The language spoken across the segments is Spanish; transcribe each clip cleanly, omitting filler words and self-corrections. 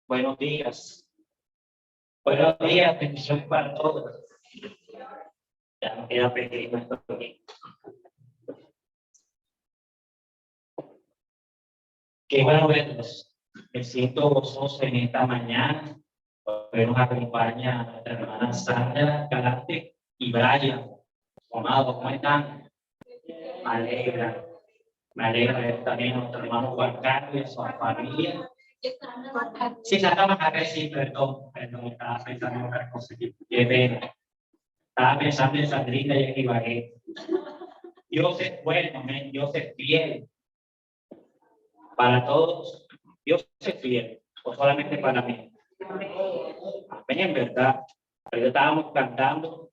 Buenos días. Buenos días, bendiciones para todos. Ya no queda pedir nuestro domingo. Qué bueno verlos. Me siento gozoso en esta mañana. Hoy nos acompaña nuestra hermana Sandra Galante y Brian. Amados, ¿cómo están? Me alegra ver también a nuestro hermano Juan Carlos y a su familia. Sí, estamos acá, sí, perdón, estaba pensando en otra cosa. Qué pena. Estaba pensando en Sandrita y equivagué. Dios es bueno, amén. Dios es fiel. Para todos, Dios es fiel, o solamente para mí. Amén, en verdad. Pero estábamos cantando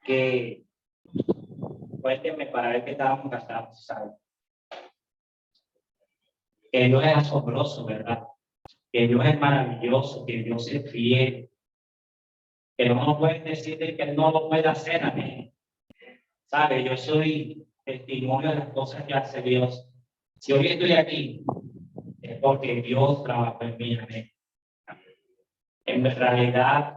que, cuéntenme para ver qué estábamos cantando, ¿sabes? Que Dios es asombroso, ¿verdad? Que Dios es maravilloso, que Dios es fiel. Que no nos pueden decir que Él no lo puede hacer, amén. ¿Sabe? Yo soy testimonio de las cosas que hace Dios. Si hoy estoy aquí, es porque Dios trabajó en mí, amén. En realidad,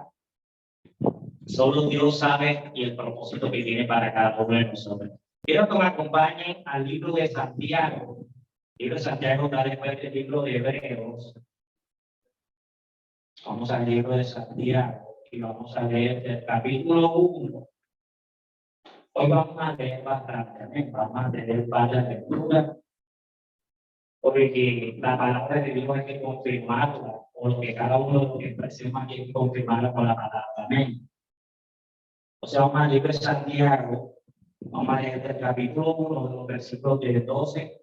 solo Dios sabe y el propósito que tiene para cada uno de nosotros. Quiero que me acompañen al libro de Santiago. El libro de Santiago está después del libro de Hebreos. Vamos al libro de Santiago y vamos a leer el capítulo 1. Hoy vamos a leer bastante, amén. Vamos a leer varias lecturas, porque la palabra de Dios hay que confirmarla, porque cada uno de los que expresemos aquí hay que confirmarla con la palabra, amén. O sea, vamos al libro de Santiago, vamos a leer el capítulo 1, de los versículos del 12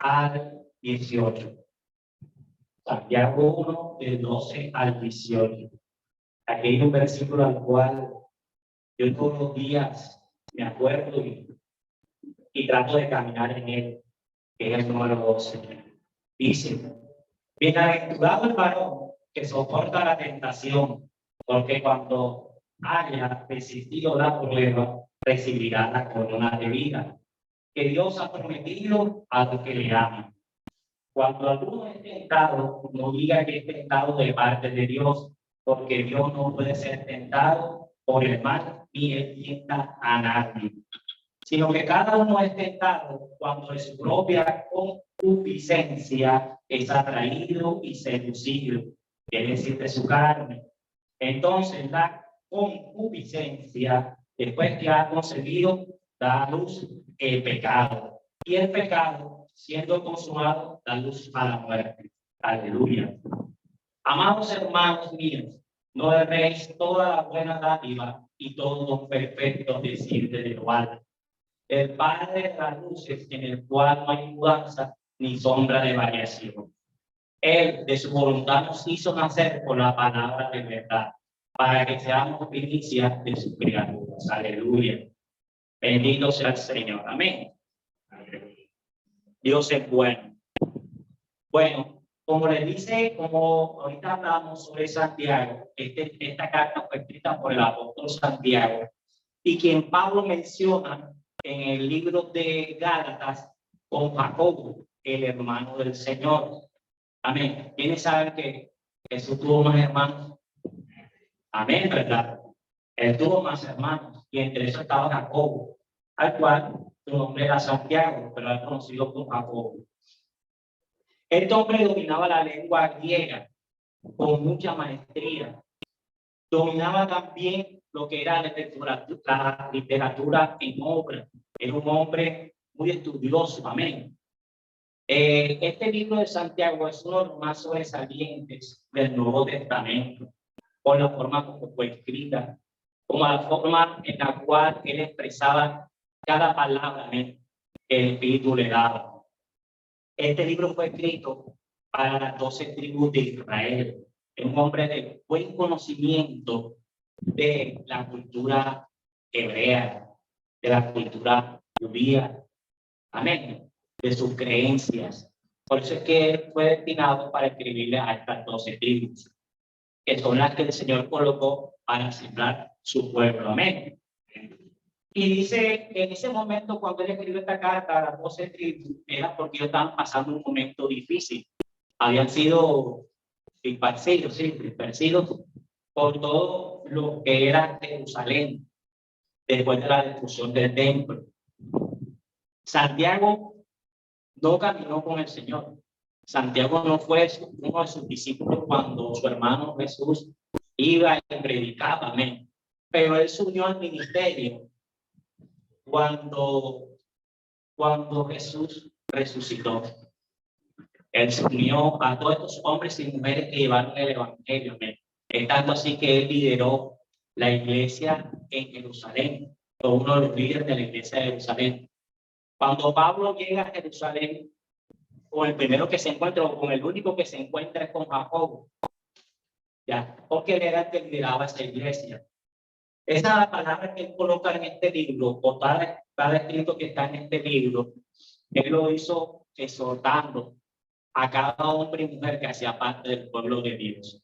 al 18. Santiago 1, del 12 al 18. Aquí hay un versículo al cual yo todos los días me acuerdo y trato de caminar en él, que es el número 12. Dice: bienaventurado el varón que soporta la tentación, porque cuando haya resistido la prueba, recibirá la corona de vida que Dios ha prometido a los que le aman. Cuando alguno es tentado, no diga que es tentado de parte de Dios, porque Dios no puede ser tentado por el mal ni él tienta a nadie, sino que cada uno es tentado cuando de su propia concupiscencia es atraído y seducido, quiere decir de su carne. Entonces la concupiscencia, después que ha concebido, da a luz el pecado. Y el pecado, siendo consumado, da luz a la muerte. Aleluya. Amados hermanos míos, no erréis toda la buena dádiva y todo lo perfecto desciende de lo alto, el Padre de las luces, en el cual no hay mudanza ni sombra de variación. Él, de su voluntad, nos hizo nacer por la palabra de verdad, para que seamos primicias de sus criaturas. Aleluya. Bendito sea el Señor. Amén. Dios es bueno. Bueno, como les dice, como ahorita hablamos sobre Santiago, esta carta fue escrita por el apóstol Santiago, y quien Pablo menciona en el libro de Gálatas con Jacobo, el hermano del Señor. Amén. ¿Quiénes saben que Jesús tuvo más hermanos? Amén, ¿verdad? Él tuvo más hermanos, y entre esos estaba Jacobo, al cual su nombre era Santiago, pero era conocido como Jacobo. Este hombre dominaba la lengua griega con mucha maestría. Dominaba también lo que era la literatura en obra. Era un hombre muy estudioso. Amén. Este libro de Santiago es uno de los más sobresalientes del Nuevo Testamento, por la forma como fue escrita, como la forma en la cual él expresaba cada palabra que el Espíritu le daba. Este libro fue escrito para las 12 tribus de Israel. Es un hombre de buen conocimiento de la cultura hebrea, de la cultura judía. Amén. De sus creencias. Por eso es que fue destinado para escribirle a estas 12 tribus, que son las que el Señor colocó para sembrar su pueblo. Amén. Y dice que en ese momento, cuando él escribió esta carta a las 12 tribus, era porque ellos estaban pasando un momento difícil. Habían sido disparcidos, sí, dispersidos por todo lo que era Jerusalén después de la destrucción del templo. Santiago no caminó con el Señor. Santiago no fue uno de sus discípulos cuando su hermano Jesús iba y predicaba, amén. Pero él se unió al ministerio cuando Jesús resucitó. Él se unió a todos estos hombres y mujeres que llevaron el evangelio, amén. Es tanto así que él lideró la iglesia en Jerusalén, fue uno de los líderes de la iglesia de Jerusalén. Cuando Pablo llega a Jerusalén, con el primero que se encuentra, o con el único que se encuentra es con Jacobo, ya, porque él era el que lideraba esa iglesia. Esa palabra que él coloca en este libro, o cada escrito que está en este libro, él lo hizo exhortando a cada hombre y mujer que hacía parte del pueblo de Dios.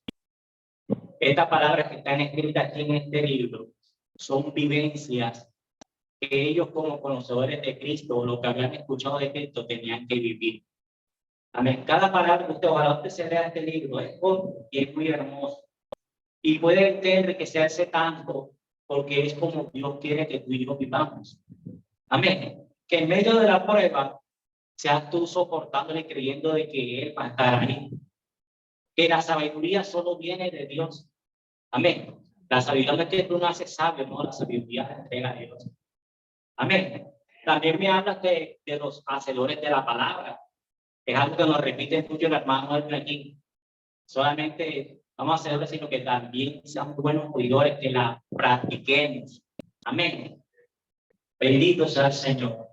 Estas palabras que están escritas aquí en este libro son vivencias que ellos como conocedores de Cristo, o lo que habían escuchado de Cristo, tenían que vivir. Amén. Cada palabra que usted se lea este libro es corto y es muy hermoso. Y puede enriquecerse tanto porque es como Dios quiere que tú y yo vivamos. Amén. Que en medio de la prueba seas tú soportándole, creyendo de que Él va a estar ahí. Que la sabiduría solo viene de Dios. Amén. La sabiduría no es que tú naces sabio, no, la sabiduría la entrega a Dios. Amén. También me hablas de los hacedores de la palabra. Es algo que nos repite mucho el hermano aquí. Solamente vamos a hacerlo, sino que también seamos buenos oidores, que la practiquemos. Amén. Bendito sea el Señor.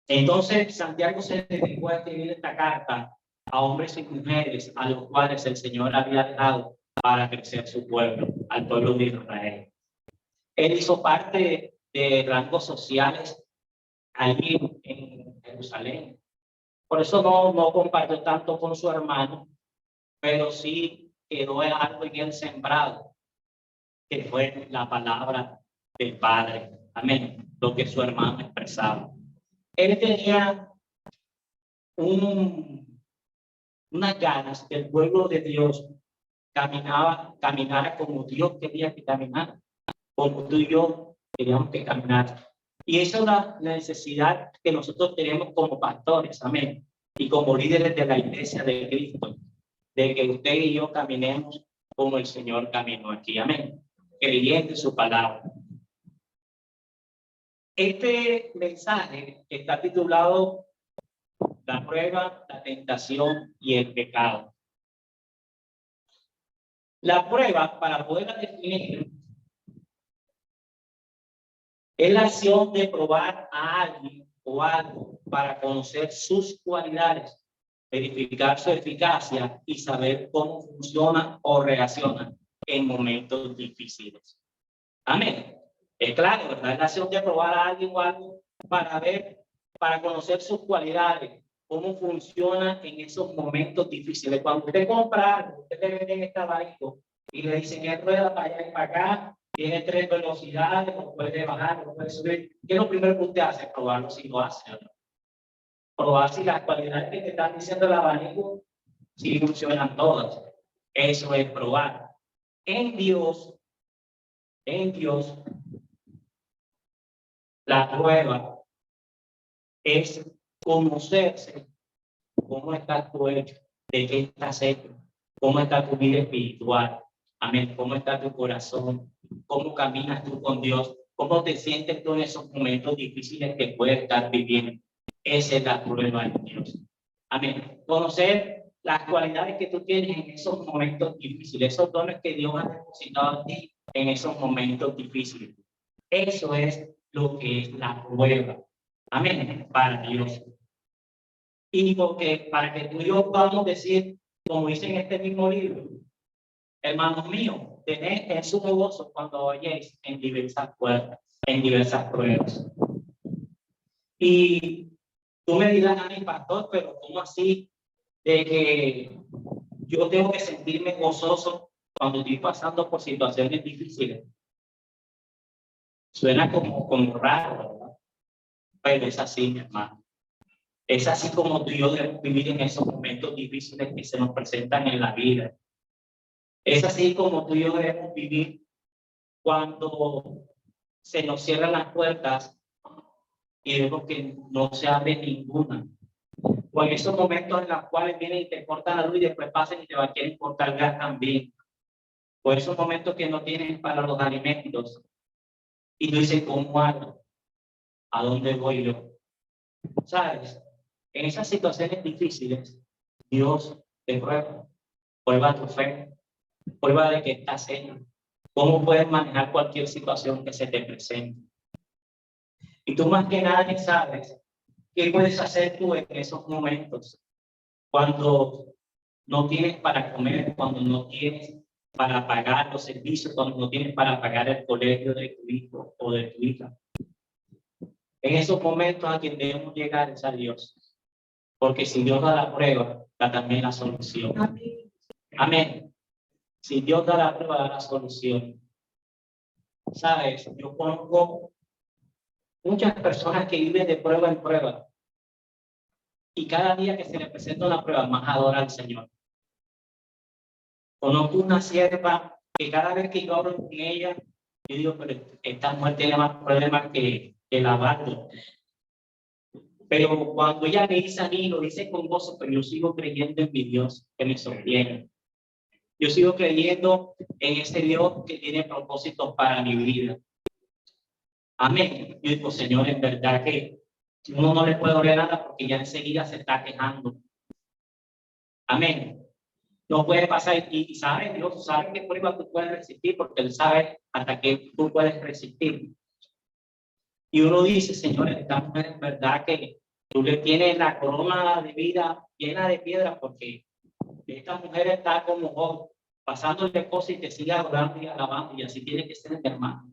Entonces, Santiago se dedicó a escribir esta carta a hombres y mujeres a los cuales el Señor había dejado para crecer su pueblo, al pueblo de Israel. Él hizo parte de rangos sociales allí en Jerusalén. Por eso no compartió tanto con su hermano, pero sí quedó algo en él sembrado, que fue la palabra del Padre. Amén. Lo que su hermano expresaba. Él tenía unas ganas que el pueblo de Dios caminara como Dios quería que caminara, como tú y yo queríamos que caminara. Y esa es la necesidad que nosotros tenemos como pastores, amén, y como líderes de la iglesia de Cristo, de que usted y yo caminemos como el Señor caminó aquí, amén, creyendo en su palabra. Este mensaje está titulado La prueba, la tentación y el pecado. La prueba, para poderla definir, es la acción de probar a alguien o algo para conocer sus cualidades, verificar su eficacia y saber cómo funciona o reacciona en momentos difíciles. Amén. Es claro, ¿verdad? Es la acción de probar a alguien o algo para conocer sus cualidades, cómo funciona en esos momentos difíciles. Cuando usted compra algo, usted le vende este abanico y le dicen que rueda para allá y para acá, tiene 3 velocidades, no puede bajar, no puede subir. ¿Qué es lo primero que usted hace? Probarlo si lo hace, ¿no? Probar si las cualidades que te están diciendo el abanico, si funcionan todas. Eso es probar. En Dios, la prueba es conocerse cómo estás tú hecho, de qué estás hecho, cómo está tu vida espiritual, amén, cómo está tu corazón, cómo caminas tú con Dios, cómo te sientes tú en esos momentos difíciles que puedes estar viviendo. Esa es la prueba de Dios. Amén. Conocer las cualidades que tú tienes en esos momentos difíciles, esos dones que Dios ha depositado en ti en esos momentos difíciles. Eso es lo que es la prueba. Amén. Para Dios. Y porque para que tú y yo podamos decir, como dice en este mismo libro, hermanos míos, tened en su gozo cuando vayáis en diversas pruebas. Y tú me dirás a mi pastor, pero ¿cómo así de que yo tengo que sentirme gozoso cuando estoy pasando por situaciones difíciles? Suena como raro, ¿verdad? Pero es así, mi hermano. Es así como tú y yo debemos vivir en esos momentos difíciles que se nos presentan en la vida. Es así como tú y yo debemos vivir cuando se nos cierran las puertas y vemos que no se abre ninguna. O en esos momentos en los cuales vienen y te cortan la luz y después pasan y te van a querer cortar el gas también. O esos momentos que no tienes para los alimentos. Y tú dices, ¿cómo hago? ¿A dónde voy yo? ¿Sabes? En esas situaciones difíciles, Dios te prueba tu fe, prueba de que estás en. ¿Cómo puedes manejar cualquier situación que se te presente? Y tú más que nadie sabes qué puedes hacer tú en esos momentos. Cuando no tienes para comer, cuando no tienes para pagar los servicios, cuando no tienes para pagar el colegio de tu hijo o de tu hija. En esos momentos a quien debemos llegar es a Dios. Porque si Dios da la prueba, da también la solución. Amén. Amén. Si Dios da la prueba, da la solución. Sabes, yo conozco muchas personas que viven de prueba en prueba. Y cada día que se le presenta una prueba, más adora al Señor. Conozco una sierva que cada vez que yo hablo con ella, yo digo, pero esta mujer tiene más problemas que el abato. Pero cuando ella me dice a mí, lo dice con gozo, pero yo sigo creyendo en mi Dios que me sostiene. Yo sigo creyendo en ese Dios que tiene propósitos para mi vida. Amén. Yo digo, Señor, en verdad que uno no le puede orar nada porque ya enseguida se está quejando. Amén. No puede pasar y sabe, Dios sabe qué prueba tú puedes resistir porque Él sabe hasta qué tú puedes resistir. Y uno dice, Señor, esta mujer en verdad que tú le tienes la corona de vida llena de piedras porque esta mujer está como Job, pasándole cosas y te sigue adorando y alabando y así tiene que ser el hermano.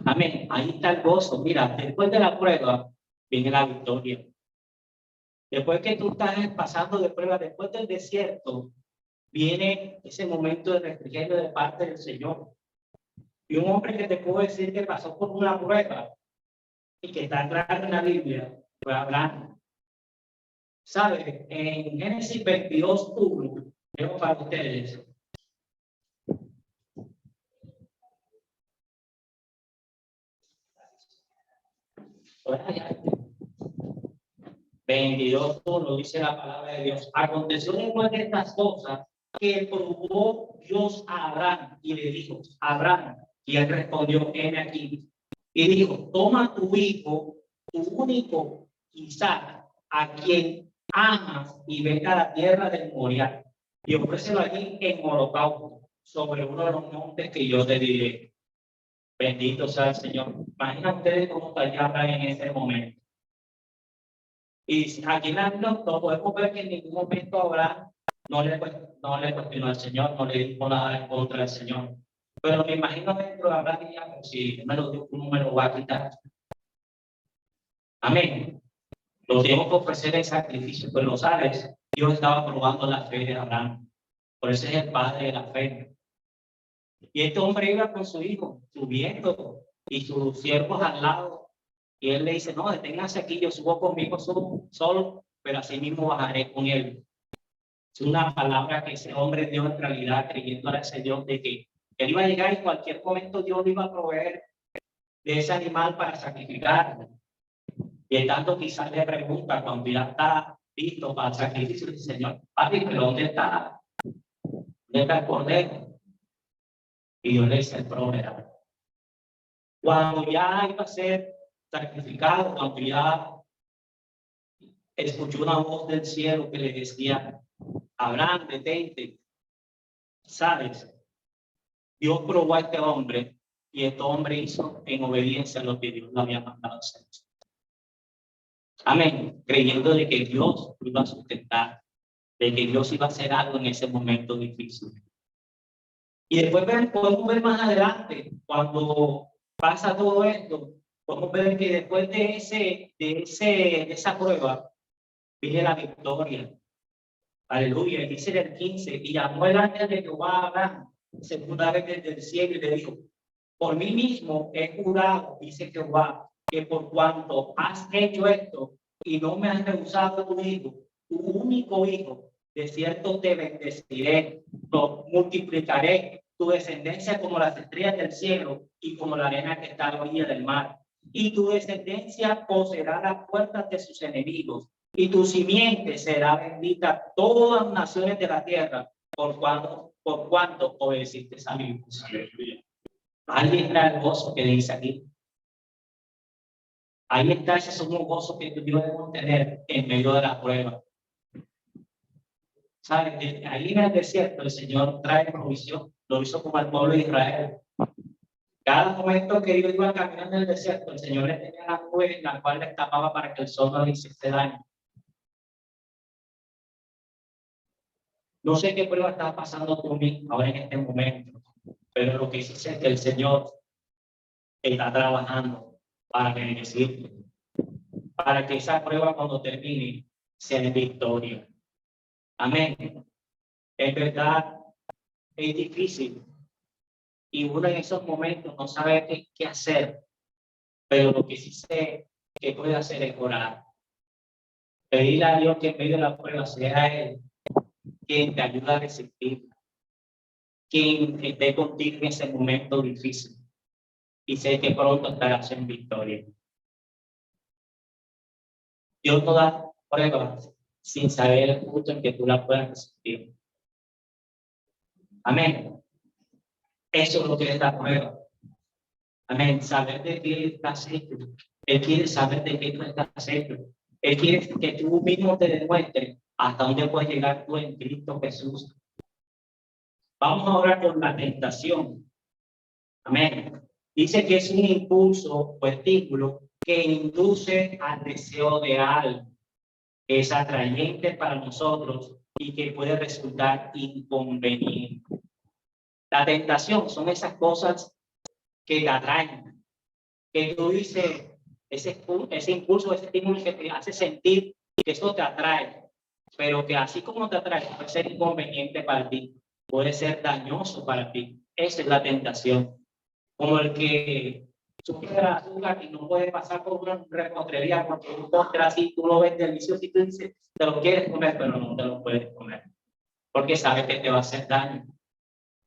Amén. Ahí está el gozo. Mira, después de la prueba viene la victoria. Después que tú estás pasando de prueba, después del desierto, viene ese momento de refrigerio de parte del Señor. Y un hombre que te puedo decir que pasó por una prueba y que está claro en la Biblia, fue Abraham. ¿Sabe? En Génesis 22:1, leo para ustedes. Ahora 22:1 dice la palabra de Dios. Aconteció después de estas cosas que probó Dios a Abraham y le dijo, Abraham, y él respondió, heme aquí. Y dijo, toma tu hijo, tu único Isaac, a quien amas, y vete a la tierra del Moriah, y ofrécelo allí en holocausto, sobre uno de los montes que yo te diré. Bendito sea el Señor. Imagínate ustedes cómo estaría Abraham en ese momento. Y aquí en la Biblia no podemos ver que en ningún momento Abraham no le cuestionó al Señor, no le dijo nada en contra del Señor. Pero me imagino dentro de Abraham ya, pues, si me lo dio, uno me lo va a quitar. Amén. Lo tengo que ofrecer el sacrificio, pero lo sabes, Dios estaba probando la fe de Abraham. Por eso es el padre de la fe. Y este hombre iba con su hijo, subiendo, y sus siervos al lado. Y él le dice, no, deténganse aquí, yo subo conmigo solo, pero así mismo bajaré con él. Es una palabra que ese hombre dio en realidad, creyendo a ese Dios de que él iba a llegar y en cualquier momento Dios le iba a proveer de ese animal para sacrificarlo. Y el tanto quizás le pregunta cuando ya está listo para el sacrificio, dice, Señor, papi, pero ¿dónde está? ¿Dónde está el cordero? Y Dios le dice, el proveedor. Cuando ya iba a ser sacrificado, cuando ya escuchó una voz del cielo que le decía, Abraham, detente. ¿Sabes? Dios probó a este hombre y este hombre hizo en obediencia a lo que Dios le había mandado hacer. Amén. Creyendo de que Dios lo iba a sustentar, de que Dios iba a hacer algo en ese momento difícil. Y después podemos ver más adelante, cuando pasa todo esto, podemos ver que después de esa prueba, viene la victoria. Aleluya. Y dice el 15, y llamó el ángel de Jehová a Abraham, segunda vez desde el cielo, y le dijo, por mí mismo he jurado, dice Jehová, que por cuanto has hecho esto y no me has rehusado tu hijo, tu único hijo, de cierto te bendeciré, multiplicaré tu descendencia como las estrellas del cielo y como la arena que está a la orilla del mar. Y tu descendencia poseerá las puertas de sus enemigos, y tu simiente será bendita a todas las naciones de la tierra, por cuanto obedeciste a mi voz. Ahí está el gozo que dice aquí. Ahí está ese sumo gozo que Dios debemos tener en medio de la prueba. ¿Sabes? Ahí en el desierto el Señor trae provisión. Lo hizo como al pueblo de Israel. Cada momento que ellos iban caminando en el desierto, el Señor les tenía la nube en la cual les tapaba para que el sol no les hiciese daño. No sé qué prueba está pasando tú ahora en este momento, pero lo que sí sé es que el Señor está trabajando para bendecirte, para que esa prueba cuando termine sea en victoria. Amén. Es verdad, es difícil y uno en esos momentos no sabe qué hacer, pero lo que sí sé que puede hacer es orar. Pedirle a Dios que en medio de la prueba sea Él quien te ayude a resistir, quien esté contigo en ese momento difícil. Y sé que pronto estarás en victoria. Dios no da pruebas sin saber el punto en que tú la puedas resistir. Amén. Eso es lo que es la prueba. Amén. Saber de qué estás hecho. Él quiere saber de qué tú estás hecho. Él quiere que tú mismo te demuestres hasta dónde puedes llegar tú en Cristo Jesús. Vamos ahora con la tentación. Amén. Dice que es un impulso o estímulo que induce al deseo de algo, que es atrayente para nosotros y que puede resultar inconveniente. La tentación son esas cosas que te atraen, que tú dices, ese impulso, ese estímulo que te hace sentir que eso te atrae, pero que así como te atrae, puede ser inconveniente para ti, puede ser dañoso para ti. Esa es la tentación. Como el que sufre de azúcar y no puede pasar por una repostería porque un postre así tú lo ves delicioso y tú dices, te lo quieres comer, pero no te lo puedes comer, porque sabes que te va a hacer daño.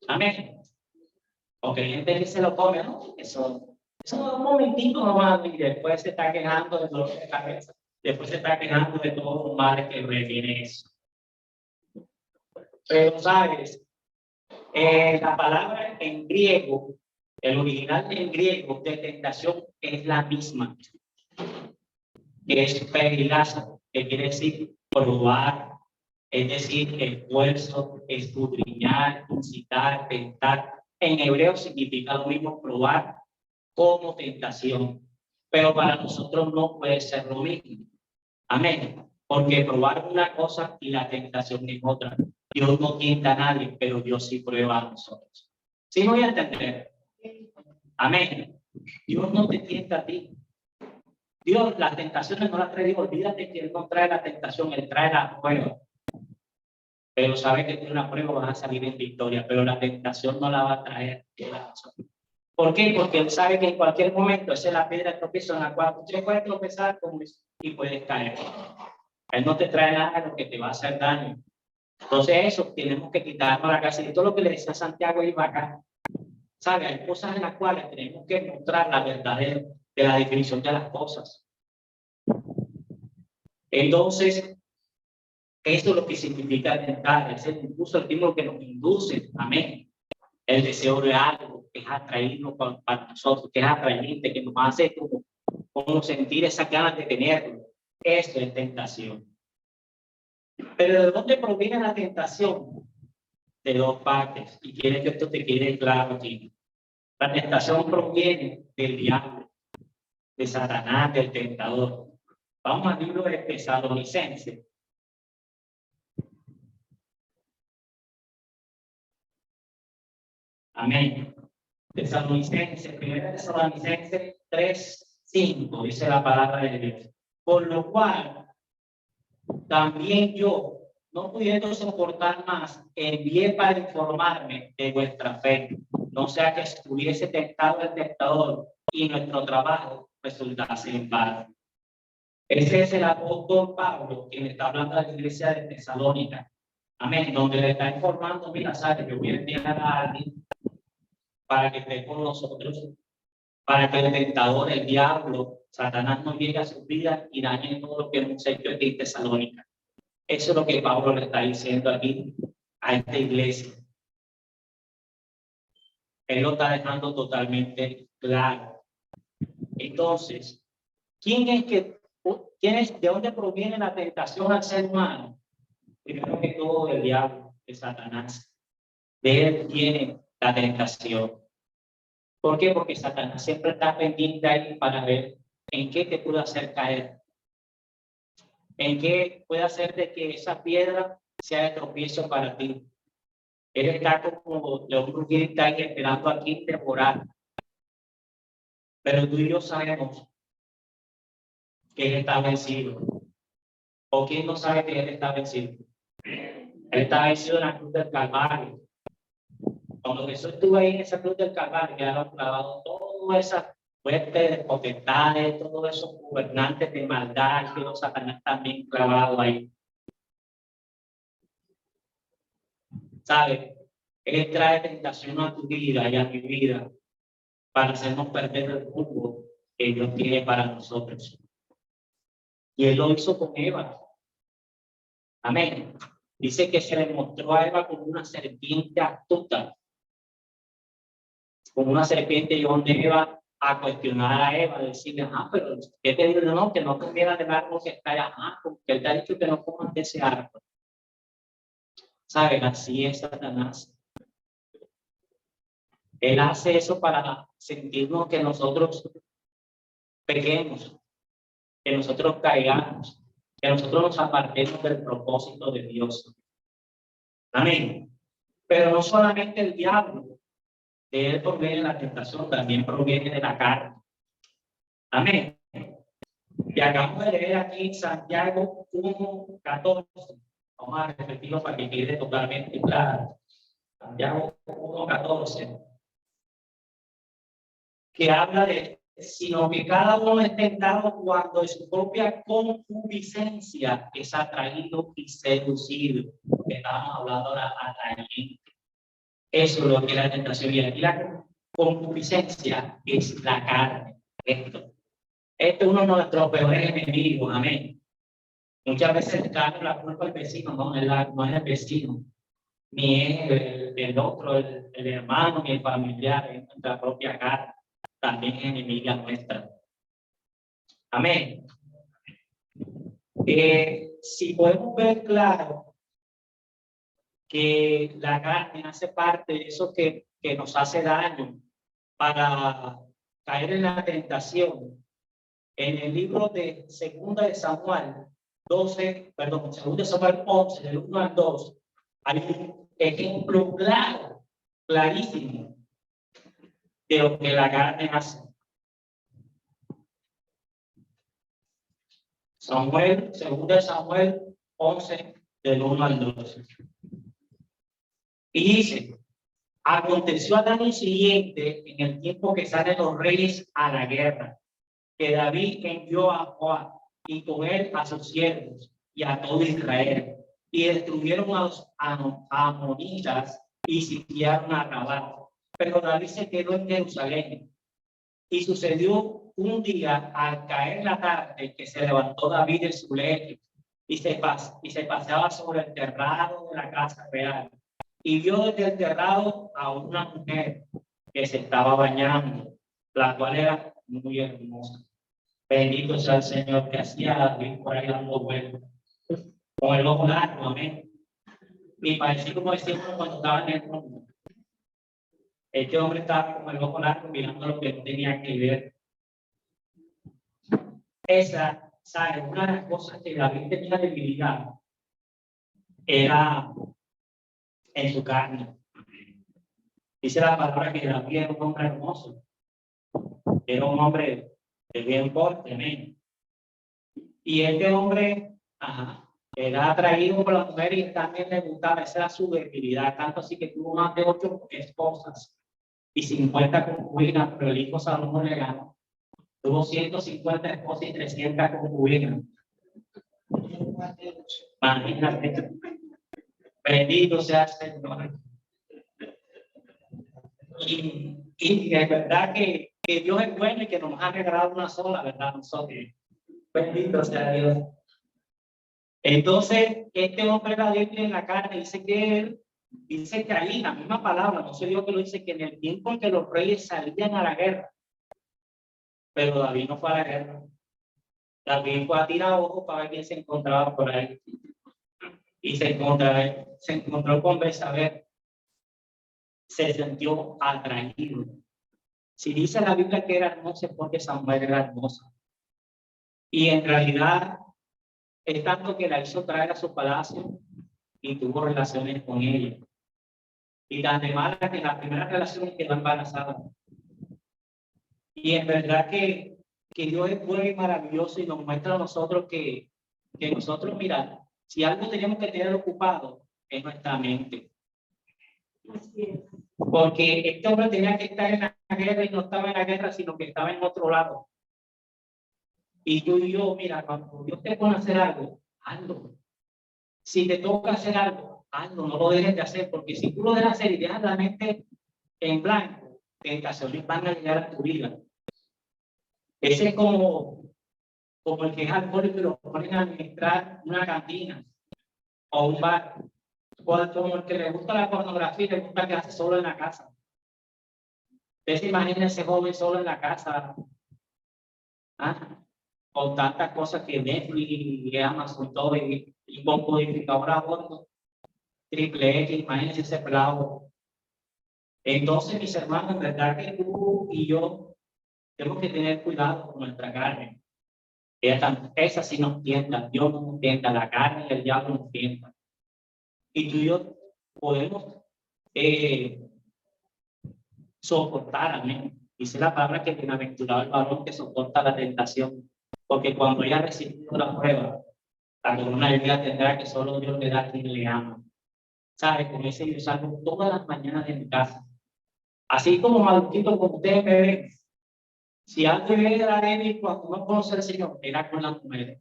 Amén. Porque hay gente que se lo come, ¿no? Eso es un momentito nomás y después se está quejando de dolor de cabeza. Después se está quejando de todos los males que reviene eso. Pero, ¿sabes? La palabra en griego, el original en griego de tentación es la misma, que es perilasa, que quiere decir probar, es decir, esfuerzo, escudriñar, incitar, tentar. En hebreo significa lo mismo, probar como tentación, pero para nosotros no puede ser lo mismo. Amén. Porque probar una cosa y la tentación es otra. Dios no tienta a nadie, pero Dios sí prueba a nosotros. ¿Sí voy a entender? Amén. Dios no te tienta a ti. Dios, las tentaciones no las trae. Olvídate que Él no trae la tentación, Él trae la prueba. Pero sabe que tiene una prueba, vas a salir en victoria, pero la tentación no la va a traer. ¿Por qué? Porque Él sabe que en cualquier momento esa es la piedra de tropiezo en la cual usted puede tropezar y puedes caer. Él no te trae nada lo que te va a hacer daño. Entonces eso tenemos que quitarnos la casa. Y todo lo que le decía Santiago iba acá. ¿Sabe? Hay cosas en las cuales tenemos que mostrar la verdad de la definición de las cosas. Entonces, eso es lo que significa tentar. Es el impulso, el estímulo que nos induce. Amén. El deseo de algo que es atraído para nosotros, que es atrayente, que nos hace como sentir esa ganas de tenerlo. Esto es tentación. Pero ¿de dónde proviene la tentación? De dos partes. Y quiero que esto te quede claro aquí. La tentación proviene del diablo, de Satanás, del tentador. Vamos al libro de Tesalonicenses. Amén. Tesalonicenses, 1 Tesalonicenses 3:5, dice la palabra de Dios. Por lo cual, también yo, no pudiendo soportar más, envié para informarme de vuestra fe, no sea que estuviese tentado el tentador y nuestro trabajo resultase en vano. Ese es el apóstol Pablo quien está hablando de la iglesia de Tesalónica. Amén. Donde le está informando, mira, sabes, yo voy a enviar a alguien para que esté con nosotros, para que el tentador, el diablo, Satanás no llegue a sus vidas y dañe todo lo que hemos hecho aquí en Tesalónica. Eso es lo que Pablo le está diciendo aquí a esta iglesia. Él lo está dejando totalmente claro. Entonces, ¿de dónde proviene la tentación al ser humano? Primero que todo, del diablo, de Satanás. De él viene la tentación. ¿Por qué? Porque Satanás siempre está pendiente ahí para ver en qué te puede hacer caer. En qué puede hacer de que esa piedra sea de tropiezo para ti. Él está como de un está ahí esperando aquí temporal. Pero tú y yo sabemos que él está vencido. ¿O quién no sabe que él está vencido? Él está vencido en la cruz del Calvario. Cuando Jesús estuvo ahí en esa cruz del Calvario, quedaron clavados todas esas huestes de potestades, todos esos gobernantes de maldad, que los Satanás también clavados ahí. ¿Sabes? Él trae tentación a tu vida y a mi vida para hacernos perder el rumbo que Dios tiene para nosotros. Y él lo hizo con Eva. Amén. Dice que se le mostró a Eva como una serpiente astuta. Como una serpiente y donde Eva a cuestionar a Eva, decirle, pero ¿qué te digo? No, que no comiera del árbol que está allá, porque él te ha dicho que no coman de ese árbol. ¿Saben? Así es Satanás. Él hace eso para sentirnos que nosotros pequemos, que nosotros caigamos, que nosotros nos apartemos del propósito de Dios. Amén. Pero no solamente el diablo, de él proviene la tentación, también proviene de la carne. Amén. Y acabamos de leer aquí en Santiago 1:14. Vamos a repetirlo para que quede totalmente claro. Santiago 1:14. Que habla de, sino que cada uno es tentado cuando en su propia concupiscencia es atraído y seducido. Estábamos hablando de la atrayente. Eso es lo que es la tentación. Y aquí la concupiscencia es la carne. Esto es uno de nuestros peores enemigos. Amén. Muchas veces echamos la culpa al vecino, no es el vecino, ni es el otro, el hermano, ni el familiar, es nuestra propia carne. También es enemiga nuestra. Amén. Si podemos ver claro que la carne hace parte de eso que nos hace daño para caer en la tentación, en el libro de 2 de Samuel 12, perdón, 2 de Samuel 11, del 1 al 2, hay un ejemplo claro, clarísimo, de lo que la carne hace. Samuel, 2 de Samuel 11, del 1 al 2. Y dice, aconteció al año siguiente, en el tiempo que salen los reyes a la guerra, que David envió a Joab y con él a sus siervos y a todo Israel, y destruyeron a los amonitas y sitiaron a Rabá. Pero David se quedó en Jerusalén. Y sucedió un día, al caer la tarde, que se levantó David de su lecho y se paseaba sobre el terrado de la casa real. Y vio desde el terrado a una mujer que se estaba bañando, la cual era muy hermosa. Bendito sea el Señor, que hacía David por ahí dando vueltas, con el ojo largo, amén. Y parecía como decíamos cuando estaba en el mundo. Este hombre estaba con el ojo largo mirando lo que no tenía que ver. Esa, ¿sabes? Una de las cosas que David tenía debilidad era en su carne. Dice la palabra que David era un hombre hermoso, era un hombre de bien porte, amén. Y este hombre, era atraído por la mujer y también le gustaba, esa era su debilidad, tanto así que tuvo más de 8 esposas y 50 concubinas, pero el hijo Salomón le ganó. Tuvo 150 esposas y 300 concubinas. Imagínate. Bendito sea el Señor. Y es verdad que Dios es bueno y que nos ha regalado una sola, ¿verdad? Nosotros. Bendito sea Dios. Entonces, este hombre la Biblia en la carne dice que ahí, la misma palabra, no sé Dios que lo dice, que en el tiempo en que los reyes salían a la guerra, pero David no fue a la guerra. David fue a tirar ojos para ver quién se encontraba por ahí. Y se encontró con Betsabé, se sintió atraído. Si dice la Biblia que era hermosa, es porque Samuel era hermosa. Y en realidad es tanto que la hizo traer a su palacio y tuvo relaciones con ella. Y tan de mala que la primera relación quedó embarazada. Y en verdad que Dios es bueno y maravilloso y nos muestra a nosotros que nosotros, mira, si algo tenemos que tener ocupado es nuestra mente. Porque este hombre tenía que estar en la guerra y no estaba en la guerra, sino que estaba en otro lado. Y yo, mira, cuando Dios te pone a hacer algo, hazlo. Si te toca hacer algo, hazlo, no lo dejes de hacer, porque si tú lo dejas hacer y dejas la mente en blanco, tentaciones van a llegar a tu vida. Ese es como el que es alcohólico y lo ponen a administrar una cantina o un bar. O como el que le gusta la pornografía y le gusta quedarse solo en la casa. Ustedes se imaginan ese joven solo en la casa, ¿ah? Con tantas cosas que Netflix y Amazon, todo, y con codificador a bordo, triple X, imagínense ese pelado. Entonces, mis hermanos, en verdad que tú y yo tenemos que tener cuidado con nuestra carne. Esa sí nos tienta, Dios nos tienta, la carne y el diablo nos tienta. Y tú y yo podemos soportar, amén. Dice la palabra que bienaventurado el varón que soporta la tentación, porque cuando haya recibido la prueba, la corona de vida tendrá que solo Dios le da a quien le ama. ¿Sabe? Con ese yo salgo todas las mañanas de mi casa. Así como Maluquito, como ustedes me ven, si antes era débil cuando no conoce al Señor, era con las mujeres.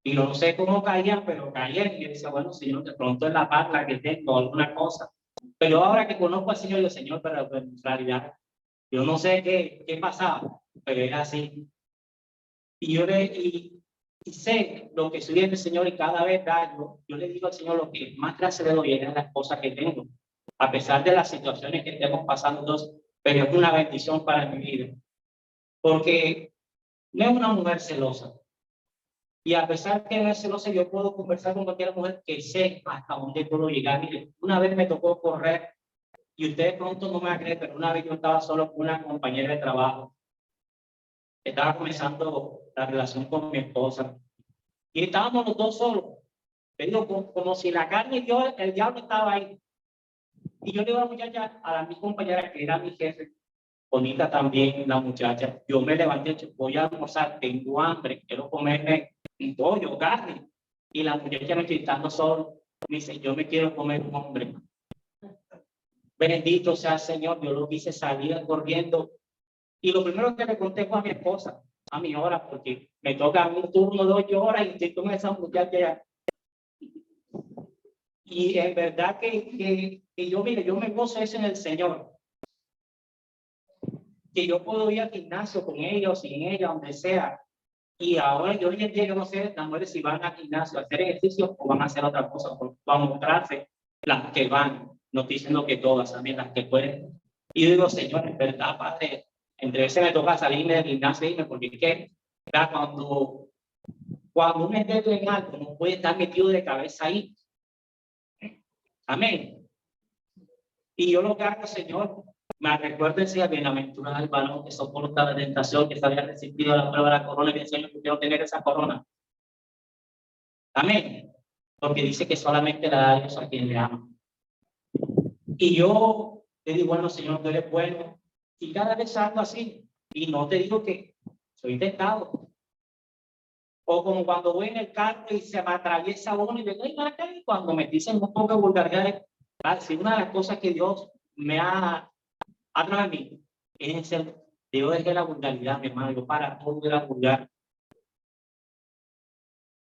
Y no sé cómo caían, pero caían. Y yo decía, bueno, Señor, de pronto es la paz la que tengo, alguna cosa. Pero ahora que conozco al Señor, digo, Señor, pero en realidad, yo no sé qué pasaba, pero era así. Y yo y sé lo que soy del Señor y cada vez yo le digo al Señor lo que más gracias le doy es las cosas que tengo. A pesar de las situaciones que estemos pasando todos, pero es una bendición para mi vida. Porque no es una mujer celosa. Y a pesar que es celosa, yo puedo conversar con cualquier mujer que sé hasta dónde puedo llegar. Mire, una vez me tocó correr, y ustedes pronto no me van a creer, pero una vez yo estaba solo con una compañera de trabajo. Estaba comenzando la relación con mi esposa. Y estábamos los dos solos. Te digo, como si la carne y yo, el diablo estaba ahí. Y yo le digo a la muchacha, a mi compañera que era mi jefe, bonita también la muchacha, yo me levanté, voy a almorzar, tengo hambre, quiero comerme un pollo, carne. Y la muchacha me gritando solo, me dice, yo me quiero comer un hombre. Bendito sea el Señor, yo lo quise salir corriendo. Y lo primero que le conté fue a mi esposa, a mi hora, porque me toca un turno de 8 horas y estoy con esa muchacha. Y es verdad que yo, mire, yo me gozo eso en el Señor. Que yo puedo ir al gimnasio con ellos, sin ella, donde sea. Y ahora yo hoy en día yo no sé las mujeres si van al gimnasio a hacer ejercicio o van a hacer otra cosa, van a mostrarse las que van, no estoy diciendo que todas, también las que pueden. Y yo digo, Señor, en verdad, Padre, entre veces me toca salirme del gimnasio y irme, porque es que cuando uno esté en algo, no puede estar metido de cabeza ahí. Amén. Y yo lo que hago, Señor, me recuerdo ese bienaventurado el varón que soporta la tentación, que se había resistido a la prueba de la corona y que el Señor quiero tener esa corona. Amén. Porque dice que solamente la da Dios a quien le ama. Y yo le digo, bueno, Señor, tú eres bueno. Y cada vez salgo así. Y no te digo que soy tentado. O como cuando voy en el carro y se me atraviesa uno y digo, y cuando me dicen un poco de vulgaridad, si una de las cosas que Dios me ha a mí es el Dios es de la vulgaridad, mi hermano. Yo para todo era vulgar.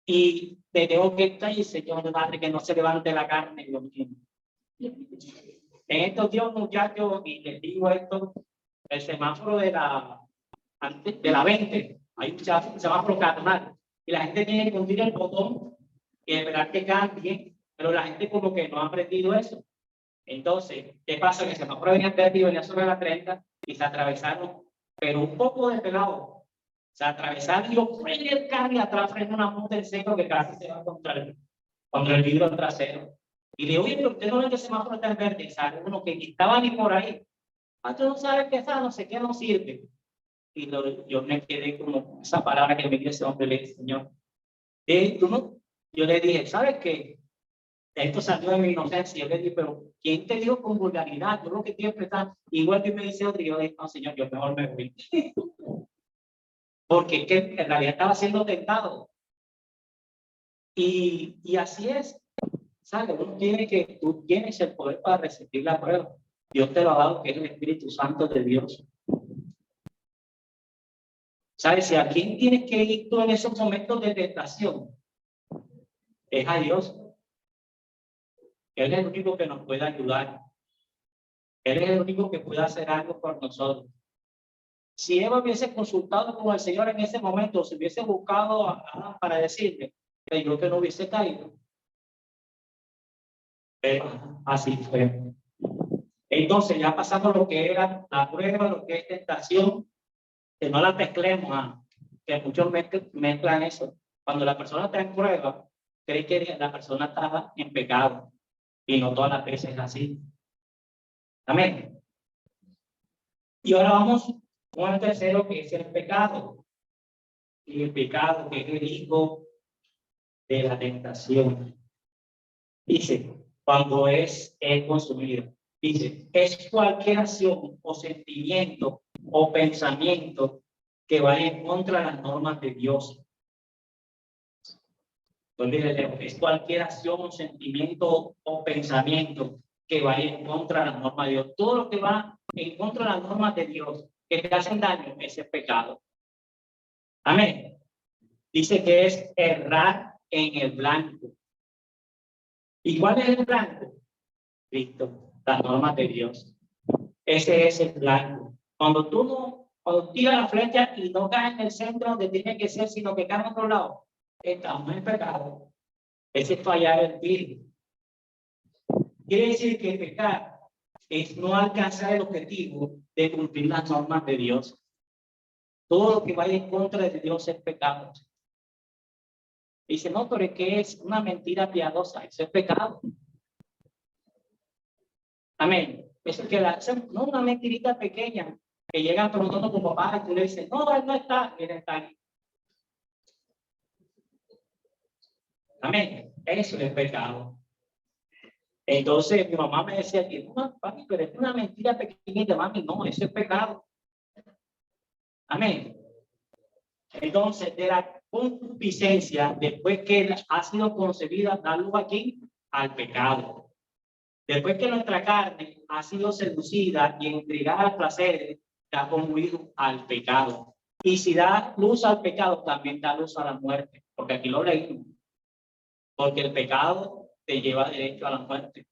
Y te tengo que estar y Señor, madre, que no se levante la carne, Dios mío. En estos días, muchachos, y les digo esto, el semáforo de la 20, hay un semáforo carnal, y la gente tiene que hundir el botón y esperar que cambie, pero la gente como que no ha aprendido eso. Entonces, ¿qué pasa? Que el semáforo venía verde y venía sobre la 30 y se atravesaron, pero un poco de pelado. Se atravesaron y yo freno el carro y atrás freno una monta en seco que casi se va contra el vidrio trasero. Y le digo, oye, pero usted no ve que el semáforo está en verde. Y sale uno que ni estaba ni por ahí. Ah, tú no sabes que esa no sé qué no sirve. Y yo me quedé como esa palabra que me dio ese hombre, le dije, Señor, tú no. Yo le dije, ¿sabes qué? Esto salió de mi inocencia. Yo le dije, pero ¿quién te dijo con vulgaridad? Yo lo que quiero empezar, igual que me dice otro, y yo le dije, no, Señor, yo mejor me voy. Porque es que en realidad estaba siendo tentado. Y así es, ¿sabes? Tú tienes el poder para resistir la prueba. Dios te lo ha dado, que es el Espíritu Santo de Dios. ¿Sabes? Si a quién tienes que ir tú en esos momentos de tentación, es a Dios. Él es el único que nos puede ayudar. Él es el único que puede hacer algo por nosotros. Si Eva hubiese consultado con el Señor en ese momento, si hubiese buscado a Adán para decirle que yo que no hubiese caído, pero así fue. Entonces, ya pasamos lo que era la prueba, lo que es tentación, que no la mezclemos, que muchos mezclan eso. Cuando la persona está en prueba, cree que la persona está en pecado, y no todas las veces es así. Amén. Y ahora vamos con el tercero, que es el pecado. Y el pecado, que es el hijo de la tentación. Dice, cuando es consumido. Dice, es cualquier acción o sentimiento o pensamiento que vaya en contra de las normas de Dios. Entonces, es cualquier acción o sentimiento o pensamiento que vaya en contra de las normas de Dios. Todo lo que va en contra de las normas de Dios, que te hacen daño, ese es pecado. Amén. Dice que es errar en el blanco. ¿Y cuál es el blanco? Cristo, las normas de Dios. Ese es el blanco. Cuando tiras la flecha y no cae en el centro donde tiene que ser, sino que cae en otro lado, estamos en pecado. Ese es fallar el tiro. Quiere decir que pecar es no alcanzar el objetivo de cumplir las normas de Dios. Todo lo que vaya en contra de Dios es pecado. Dice, no, pero es que es una mentira piadosa, eso es pecado. Amén. Es que no una mentirita pequeña, que llegan preguntando a tu papá y tú le dices, no, él no está, él está aquí. Amén. Eso es pecado. Entonces mi mamá me decía que no, papi, pero es una mentira pequeñita, mami, no, eso es pecado. Amén. Entonces, de la concupiscencia, después que ha sido concebida, da lugar aquí al pecado. Después que nuestra carne ha sido seducida y entregada al placer, da conducido al pecado. Y si da luz al pecado, también da luz a la muerte, porque aquí lo leímos. Porque el pecado te lleva derecho a la muerte.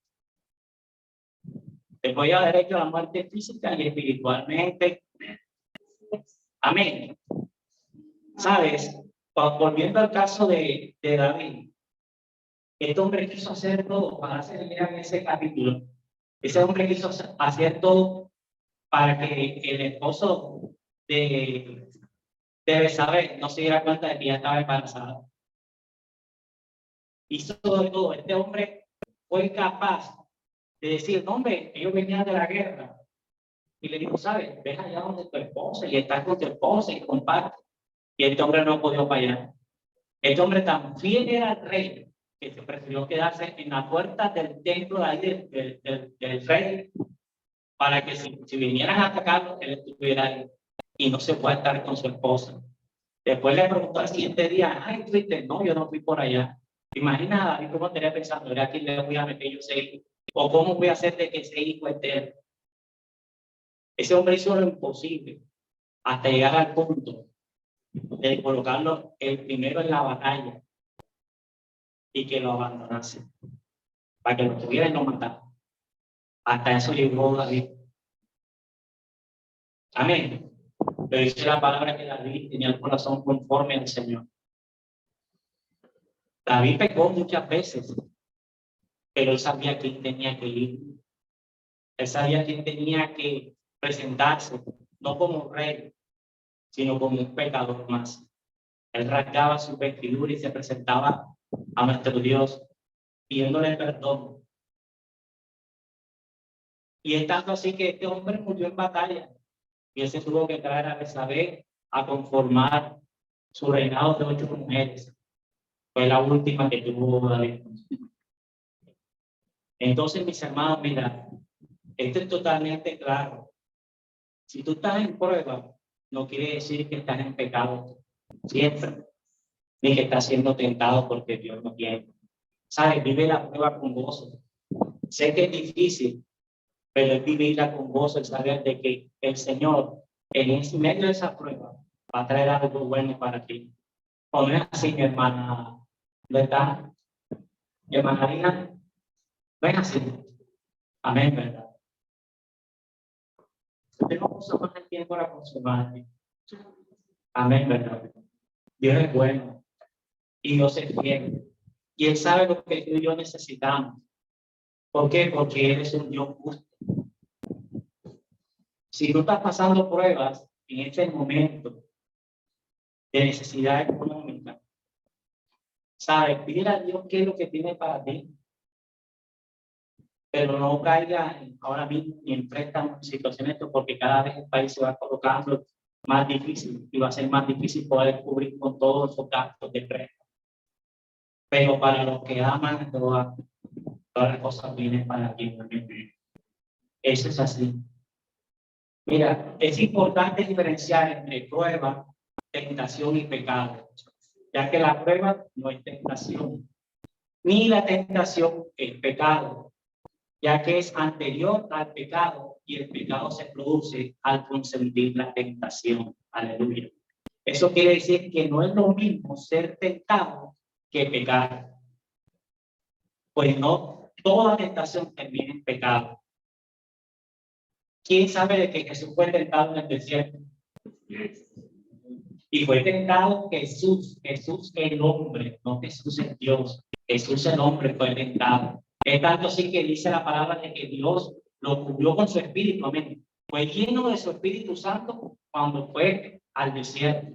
Te lleva derecho a la muerte física y espiritualmente. Amén. ¿Sabes? Volviendo al caso de David, este hombre quiso hacer todo, para hacer en ese capítulo, ese hombre quiso hacer todo para que el esposo de Betsabé no se diera cuenta de que ya estaba embarazada. Hizo todo. Este hombre fue capaz de decir, no, hombre, ellos venían de la guerra. Y le dijo, ¿sabes? Ves allá donde tu esposa y estás con tu esposa y comparte. Y este hombre no podía fallar. Este hombre tan fiel era al rey que se prefirió quedarse en la puerta del templo de ahí del rey para que si vinieran a atacarlo, él estuviera ahí y no se puede estar con su esposa. Después le preguntó al siguiente día, ay, fuiste, no, yo no fui por allá. Imagina David cómo estaría pensando, ¿era quién le voy a meter yo ese hijo? ¿O cómo voy a hacer de que ese hijo esté? Ese hombre hizo lo imposible hasta llegar al punto de colocarlo el primero en la batalla. y que lo abandonase, para que lo tuviera y lo matara. Hasta eso llegó David. Amén. Pero dice la palabra que David tenía el corazón conforme al Señor. David pecó muchas veces, pero él sabía quién tenía que ir. Él sabía quién tenía que presentarse, no como un rey, sino como un pecador más. Él rasgaba su vestidura y se presentaba a nuestro Dios, pidiéndole perdón. Y es tanto así que este hombre murió en batalla, y él se tuvo que traer a Betsabé a conformar su reinado de 8 mujeres. Fue la última que tuvo David. Entonces, mis hermanos, mira, esto es totalmente claro. Si tú estás en prueba, no quiere decir que estás en pecado siempre, ni que estás siendo tentado porque Dios no quiere. ¿Sabes? Vive la prueba con gozo. Sé que es difícil, pero es vivirla con gozo, el saber de que el Señor, en medio de esa prueba, va a traer algo bueno para ti. O no es así, mi hermana, ¿verdad? Mi hermana Lina, no es así. Amén, ¿verdad? Tenemos más el tiempo para consumarme. Amén, ¿verdad? Dios es bueno y Dios es fiel. Y Él sabe lo que tú y yo necesitamos. ¿Por qué? Porque Él es un Dios justo. Si tú estás pasando pruebas en este momento de necesidad económica, ¿sabes? Pide a Dios qué es lo que tiene para ti. Pero no caiga ahora mismo ni en préstamos, situaciones, porque cada vez el país se va colocando más difícil y va a ser más difícil poder cubrir con todos esos gastos de préstamo. Pero para los que aman, todas las cosas vienen para ti. Eso es así. Mira, es importante diferenciar entre prueba, tentación y pecado, ya que la prueba no es tentación, ni la tentación es pecado, ya que es anterior al pecado y el pecado se produce al consentir la tentación. Aleluya. Eso quiere decir que no es lo mismo ser tentado que pecar. Pues no, toda tentación termina en pecado. ¿Quién sabe de que Jesús fue tentado en el desierto? Y fue tentado Jesús, Jesús el hombre, no Jesús el Dios. Jesús el hombre fue tentado. Es tanto así que dice la palabra de que Dios lo cubrió con su espíritu, amén. Fue lleno de su Espíritu Santo cuando fue al desierto.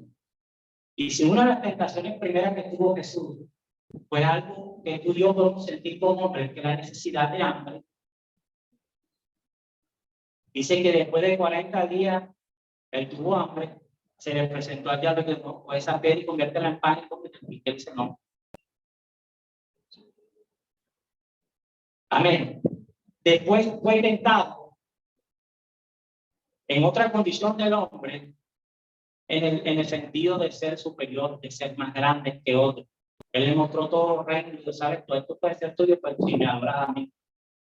Y si una de las tentaciones primeras que tuvo Jesús fue algo que tú y yo podemos sentir como hombre, que la necesidad de hambre. Dice que después de 40 días, él tuvo hambre, se le presentó al diablo y dijo, pues esa piedra y conviértela en pan y él dice no. Amén. Después fue tentado en otra condición del hombre, en el sentido de ser superior, de ser más grande que otro. Él le mostró todo los reinos y dijo, ¿sabes? Todo esto puede ser tuyo, pero si me adoras a mí.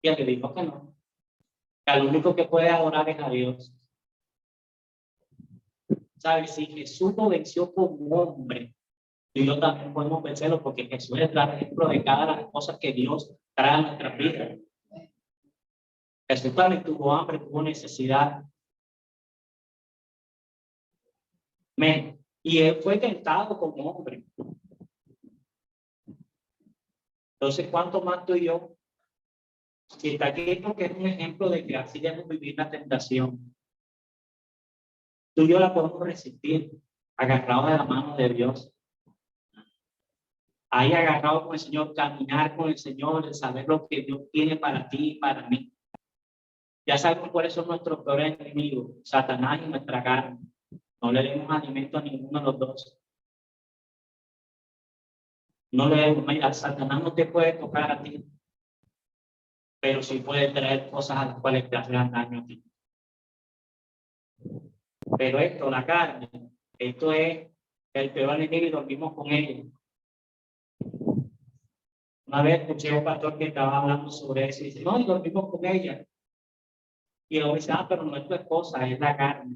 Y él le dijo que no. Que al único que puede adorar es a Dios. ¿Sabes? Si Jesús lo venció como hombre, y yo también podemos vencerlo porque Jesús es el ejemplo de cada una de las cosas que Dios trae a nuestras vidas. Jesús también tuvo hambre, tuvo necesidad. Y él fue tentado como hombre. Entonces, ¿cuánto más tú y yo? Si está aquí porque es un ejemplo de que así debemos vivir la tentación. Tú y yo la podemos resistir, agarrados de la mano de Dios. Ahí agarrado con el Señor, caminar con el Señor, saber lo que Dios tiene para ti y para mí. Ya sabemos cuáles son nuestros peores enemigos, Satanás y nuestra carne. No le demos alimento a ninguno de los dos. No le demos, mira, Satanás no te puede tocar a ti, pero sí puede traer cosas a las cuales te hagan daño a ti. Pero esto, la carne, esto es el peor enemigo y dormimos con ella. Una vez escuché a un pastor que estaba hablando sobre eso y dice, no, y dormimos con ella. Y luego dice, pero no es tu esposa, es la carne.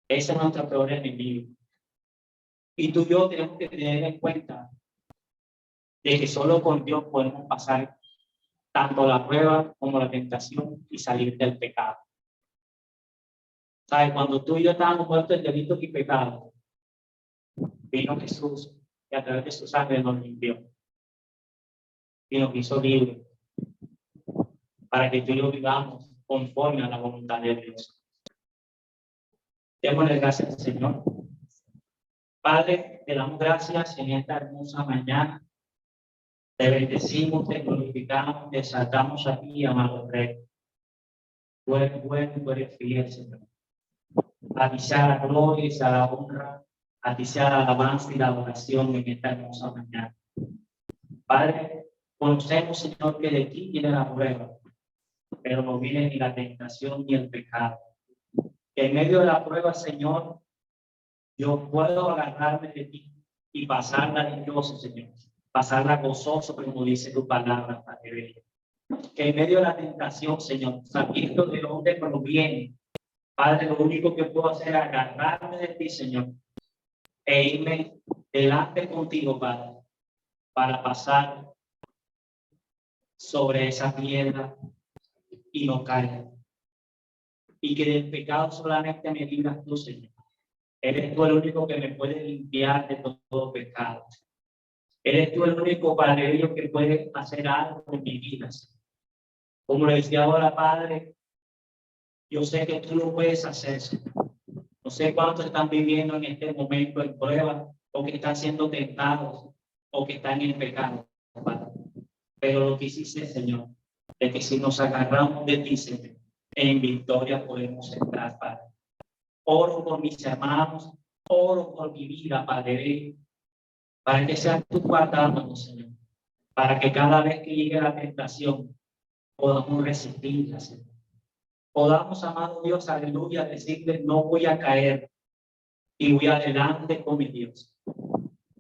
Ese es nuestro peor enemigo. Y tú y yo tenemos que tener en cuenta de que solo con Dios podemos pasar tanto la prueba como la tentación y salir del pecado. ¿Sabes? Cuando tú y yo estábamos muertos en delitos y pecados, vino Jesús y a través de su sangre nos limpió y nos hizo libres para que tú y yo vivamos conforme a la voluntad de Dios. Démosle gracias al Señor. Padre, te damos gracias en esta hermosa mañana. Te bendecimos, te glorificamos, te exaltamos a ti, amado Rey. Tú eres bueno, tú eres fiel, Señor. A ti sea la gloria y sea la honra, a ti sea la alabanza y la adoración en esta hermosa mañana. Padre, conocemos, Señor, que de ti viene la prueba, pero no viene ni la tentación ni el pecado. En medio de la prueba, Señor, yo puedo agarrarme de ti y pasarla dichoso, Señor. Pasarla gozoso, como dice tu palabra, Padre. Que en medio de la tentación, Señor, sabiendo de dónde proviene, Padre, lo único que puedo hacer es agarrarme de ti, Señor, e irme delante contigo, Padre, para pasar sobre esa piedra y no caer. Y que del pecado solamente me libras tú, Señor. Eres tú el único que me puede limpiar de todo pecado. Eres tú el único, Padre Dios, que puede hacer algo en mi vida. Como le decía ahora, Padre, yo sé que tú lo puedes hacer, Señor. No sé cuántos están viviendo en este momento en prueba, o que están siendo tentados, o que están en pecado, Padre. Pero lo que hiciste, Señor, es que si nos agarramos de ti, Señor, en victoria podemos entrar, Padre. Oro por mis hermanos, oro por mi vida, Padre, para que sean tú guardándonos, Señor, para que cada vez que llegue la tentación podamos resistirla, Señor. Podamos, amado Dios, aleluya, decirle, no voy a caer y voy adelante con mi Dios.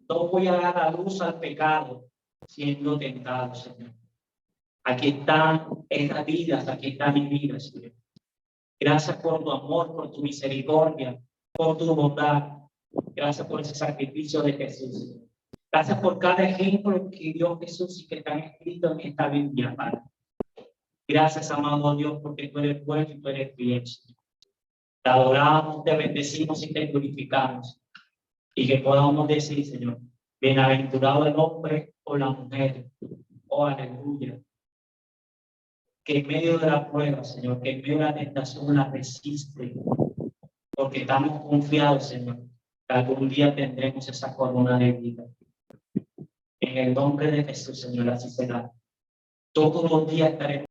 No voy a dar a luz al pecado siendo tentado, Señor. Aquí están estas vidas, aquí está mi vida, Señor. Gracias por tu amor, por tu misericordia, por tu bondad. Gracias por ese sacrificio de Jesús, Señor. Gracias por cada ejemplo que dio Jesús y que están escritos en esta Biblia, Padre. Gracias, amado Dios, porque tú eres bueno y tú eres fiel. Te adoramos, te bendecimos y te glorificamos. Y que podamos decir, Señor, bienaventurado el hombre o la mujer. Oh, aleluya. Que en medio de la prueba, Señor, que en medio de la tentación la resiste. Porque estamos confiados, Señor, que algún día tendremos esa corona de vida. En el nombre de Jesús, Señor, así será. Todos los días estaremos